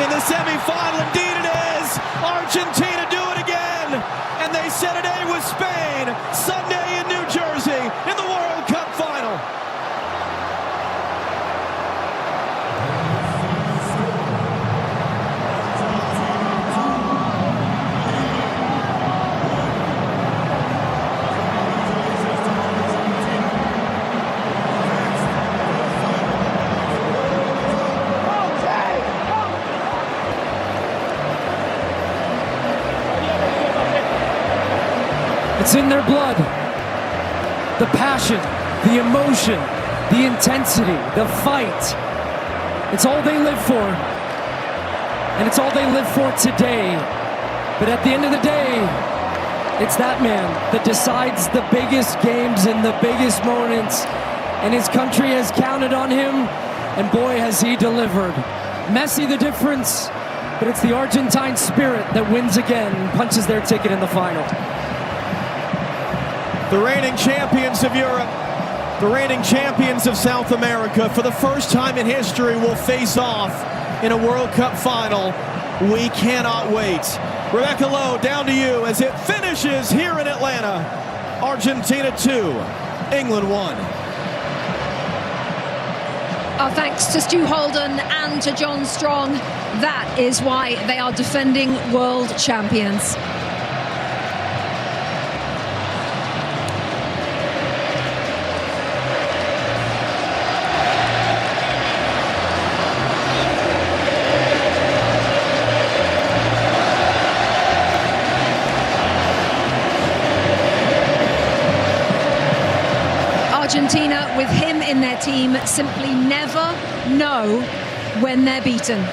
in the semi-final. Indeed it is. Argentina do it again. And they set it A with Spain Sunday in New Jersey in the World Cup final. It's in their blood. The passion, the emotion, the intensity, the fight. It's all they live for. And it's all they live for today. But at the end of the day, it's that man that decides the biggest games and the biggest moments. And his country has counted on him, and boy has he delivered. Messi the difference, but it's the Argentine spirit that wins again and punches their ticket in the final. The reigning champions of Europe, the reigning champions of South America, for the first time in history will face off in a World Cup final. We cannot wait. Rebecca Lowe, down to you as it finishes here in Atlanta. Argentina 2, England 1. Our thanks to Stu Holden and to John Strong. That is why they are defending world champions. Argentina, with him in their team, simply never know when they're beaten.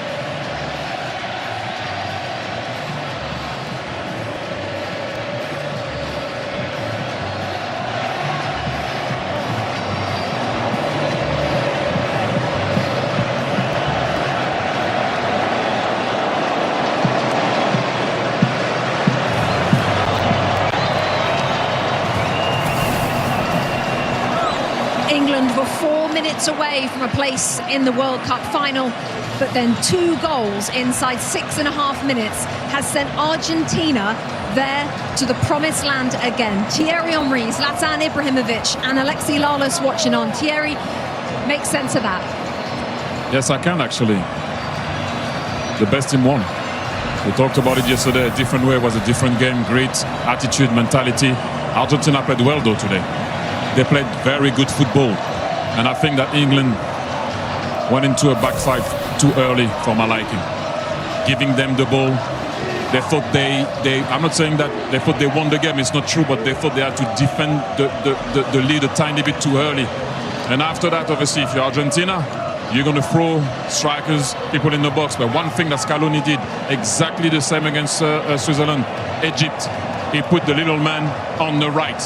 England were 4 minutes away from a place in the World Cup final, but then 2 goals inside 6.5 minutes has sent Argentina there to the promised land again. Thierry Henry, Zlatan Ibrahimović and Alexis Lalas watching on. Thierry, make sense of that. Yes, I can actually. The best team won. We talked about it yesterday, a different way, was a different game, grit, attitude, mentality. Argentina played well though today. They played very good football, and I think that England went into a back five too early for my liking. Giving them the ball, they thought I'm not saying that they thought they won the game, it's not true, but they thought they had to defend the lead a tiny bit too early. And after that, obviously, if you're Argentina, you're going to throw strikers, people in the box. But one thing that Scaloni did, exactly the same against Switzerland, Egypt, he put the little man on the right.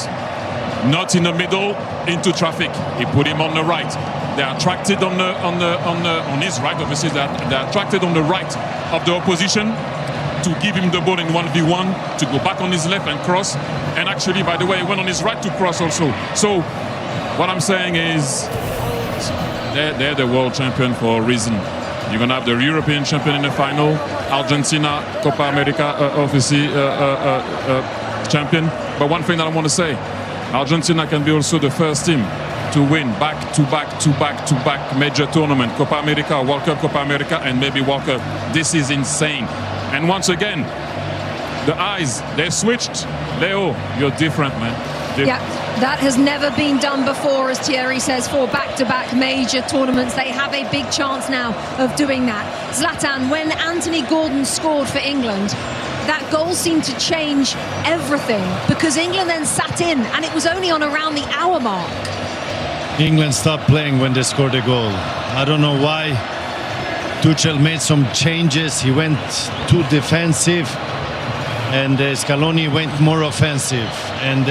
Not in the middle, into traffic. He put him on the right. They are attracted on his right. Obviously, they are attracted on the right of the opposition to give him the ball in 1v1, to go back on his left and cross. And actually, by the way, he went on his right to cross also. So, what I'm saying is, they're the world champion for a reason. You're going to have the European champion in the final, Argentina, Copa America, obviously, champion. But one thing that I want to say, Argentina can be also the first team to win back-to-back major tournament, Copa America, World Cup, Copa America, and maybe World Cup. This is insane. And once again, the eyes, they switched. Leo, you're different, man. Yeah, that has never been done before, as Thierry says, for back-to-back major tournaments. They have a big chance now of doing that. Zlatan, when Anthony Gordon scored for England, that goal seemed to change everything, because England then sat in, and it was only on around the hour mark. England stopped playing when they scored a goal. I don't know why. Tuchel made some changes. He went too defensive, and Scaloni went more offensive. And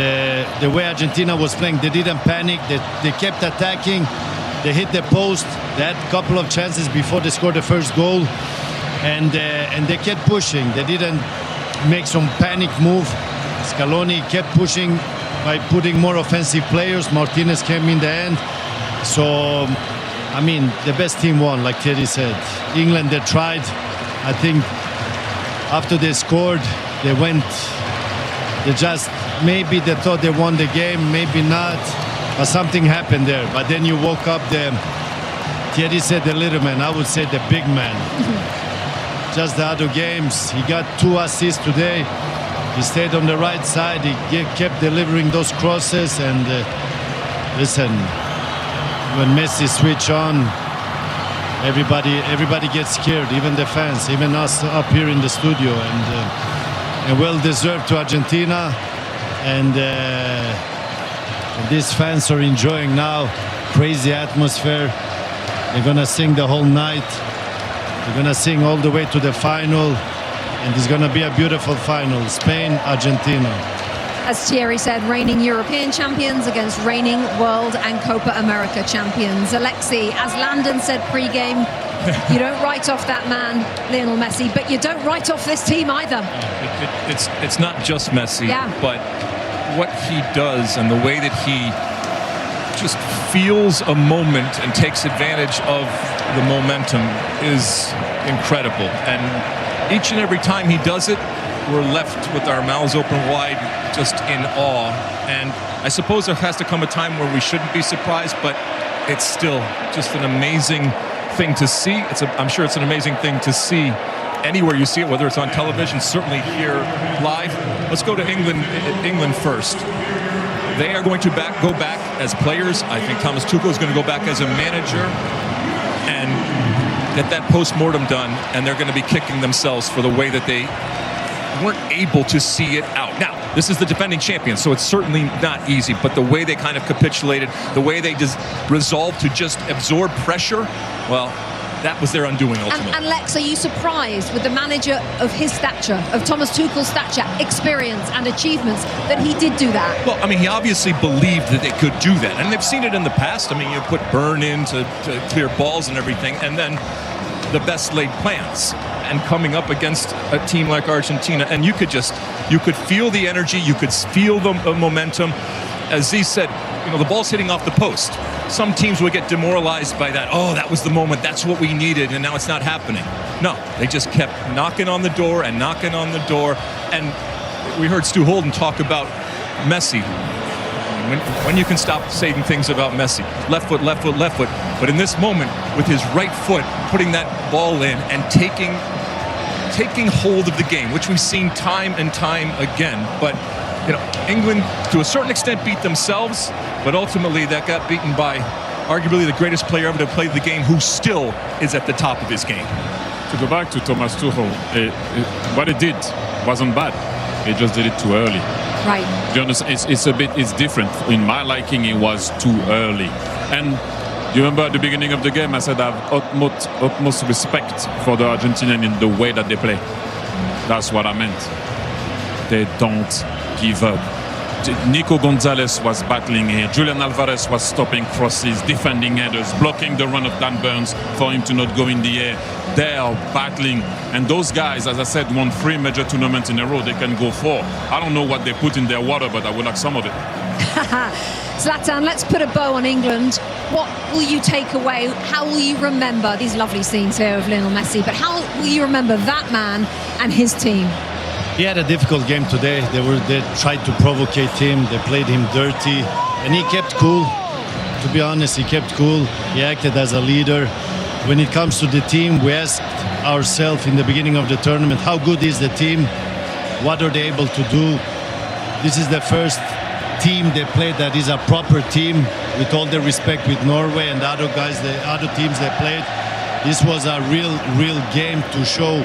the way Argentina was playing, they didn't panic. They kept attacking. They hit the post. They had a couple of chances before they scored the first goal. And they kept pushing. They didn't make some panic move. Scaloni kept pushing by putting more offensive players. Martinez came in the end. So, I mean, the best team won, like Thierry said. England, they tried. I think after they scored, maybe they thought they won the game, maybe not, but something happened there. But then you woke up Thierry said the little man, I would say the big man. Just the other games, he got 2 assists today. He stayed on the right side, he kept delivering those crosses, and listen, when Messi switch on, everybody gets scared, even the fans, even us up here in the studio, and well deserved to Argentina, and these fans are enjoying now. Crazy atmosphere. They're gonna sing the whole night. They're gonna sing all the way to the final, and it's gonna be a beautiful final. Spain, Argentina. As Thierry said, reigning European champions against reigning World and Copa America champions. Alexi, as Landon said pre-game, you don't write off that man, Lionel Messi, but you don't write off this team either. It's not just Messi, Yeah. but what he does and the way that he just feels a moment and takes advantage of the momentum is incredible. And each and every time he does it, we're left with our mouths open wide, just in awe. And I suppose there has to come a time where we shouldn't be surprised, but it's still just an amazing thing to see. I'm sure it's an amazing thing to see anywhere you see it, whether it's on television, certainly here live. Let's go to England first. They are going to go back as players. I think Thomas Tuchel is going to go back as a manager and get that post-mortem done, and they're going to be kicking themselves for the way that they weren't able to see it out. Now, this is the defending champion, so it's certainly not easy, but the way they kind of capitulated, the way they just resolved to just absorb pressure, well, that was their undoing ultimately. And Lex, are you surprised with the manager of his stature, of Thomas Tuchel's stature, experience and achievements, that he did do that? Well, I mean, he obviously believed that they could do that, and they've seen it in the past. I mean, you put Burn in to clear balls and everything, and then the best laid plans. And coming up against a team like Argentina, and you could feel the energy, you could feel the momentum. As Z said, the ball's hitting off the post. Some teams would get demoralized by that. Oh, that was the moment, that's what we needed, and now it's not happening. No, they just kept knocking on the door and knocking on the door. And we heard Stu Holden talk about Messi. When you can stop saying things about Messi. Left foot, left foot, left foot. But in this moment, with his right foot, putting that ball in and taking hold of the game, which we've seen time and time again. But England, to a certain extent, beat themselves, but ultimately that got beaten by arguably the greatest player ever to play the game, who still is at the top of his game. To go back to Thomas Tuchel, what he did wasn't bad. He just did it too early. Right. Do you understand? It's different. In my liking, it was too early. And do you remember at the beginning of the game, I said I have utmost respect for the Argentinian in the way that they play. That's what I meant. They don't give up. Nico Gonzalez was battling here. Julian Alvarez was stopping crosses, defending headers, blocking the run of Dan Burns for him to not go in the air. They are battling. And those guys, as I said, won 3 major tournaments in a row. They can go 4. I don't know what they put in their water, but I would like some of it. Zlatan, let's put a bow on England. What will you take away? How will you remember these lovely scenes here of Lionel Messi, but how will you remember that man and his team? He had a difficult game today. They tried to provocate him. They played him dirty, and he kept cool. To be honest, he kept cool. He acted as a leader. When it comes to the team, we asked ourselves in the beginning of the tournament, how good is the team? What are they able to do? This is the first team they played that is a proper team, with all the respect with Norway and the other guys, the other teams they played. This was a real game to show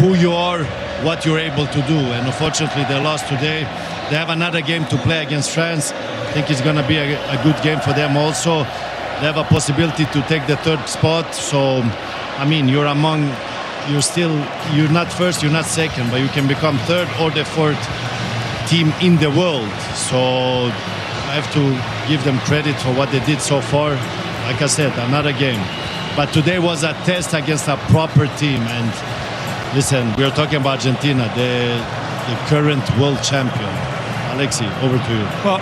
who you are, what you're able to do. And unfortunately they lost today. They have another game to play against France. I think it's going to be a good game for them also. They have a possibility to take the 3rd spot. So I mean, you're not first, you're not second, but you can become 3rd or the 4th team in the world. So I have to give them credit for what they did so far. Like I said, another game. But today was a test against a proper team. And listen, we are talking about Argentina, the current world champion. Alexi, over to you. Well,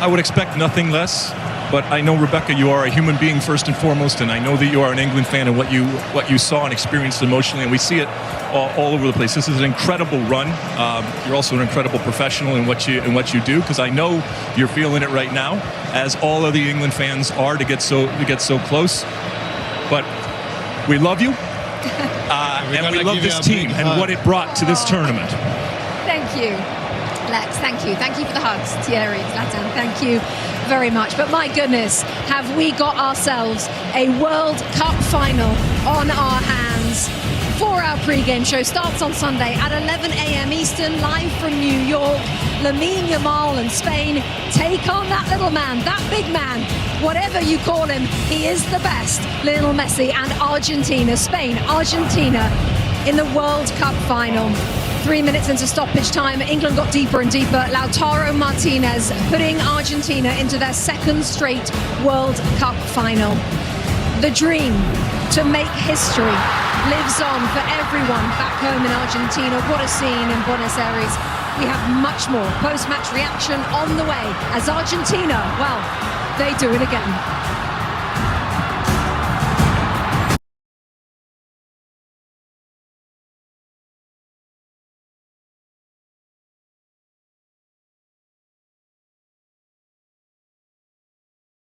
I would expect nothing less. But I know, Rebecca, you are a human being first and foremost, and I know that you are an England fan and what you saw and experienced emotionally, and we see it all over the place. This is an incredible run. You're also an incredible professional in what you do, because I know you're feeling it right now, as all of the England fans are, to get so close. But we love you, and we love this team and what it brought to this tournament. Thank you, Lex. Thank you. Thank you for the hugs, Thierry, Zlatan. Thank you very much. But my goodness, have we got ourselves a World Cup final on our hands. 4-hour pre-game show starts on Sunday at 11 a.m. Eastern, live from New York. Lamine Yamal and Spain take on that little man, that big man, whatever you call him, he is the best. Lionel Messi and Argentina, Spain, Argentina in the World Cup final. 3 minutes into stoppage time, England got deeper and deeper. Lautaro Martinez putting Argentina into their second straight World Cup final. The dream to make history lives on for everyone back home in Argentina. What a scene in Buenos Aires. We have much more post-match reaction on the way as Argentina, well, they do it again.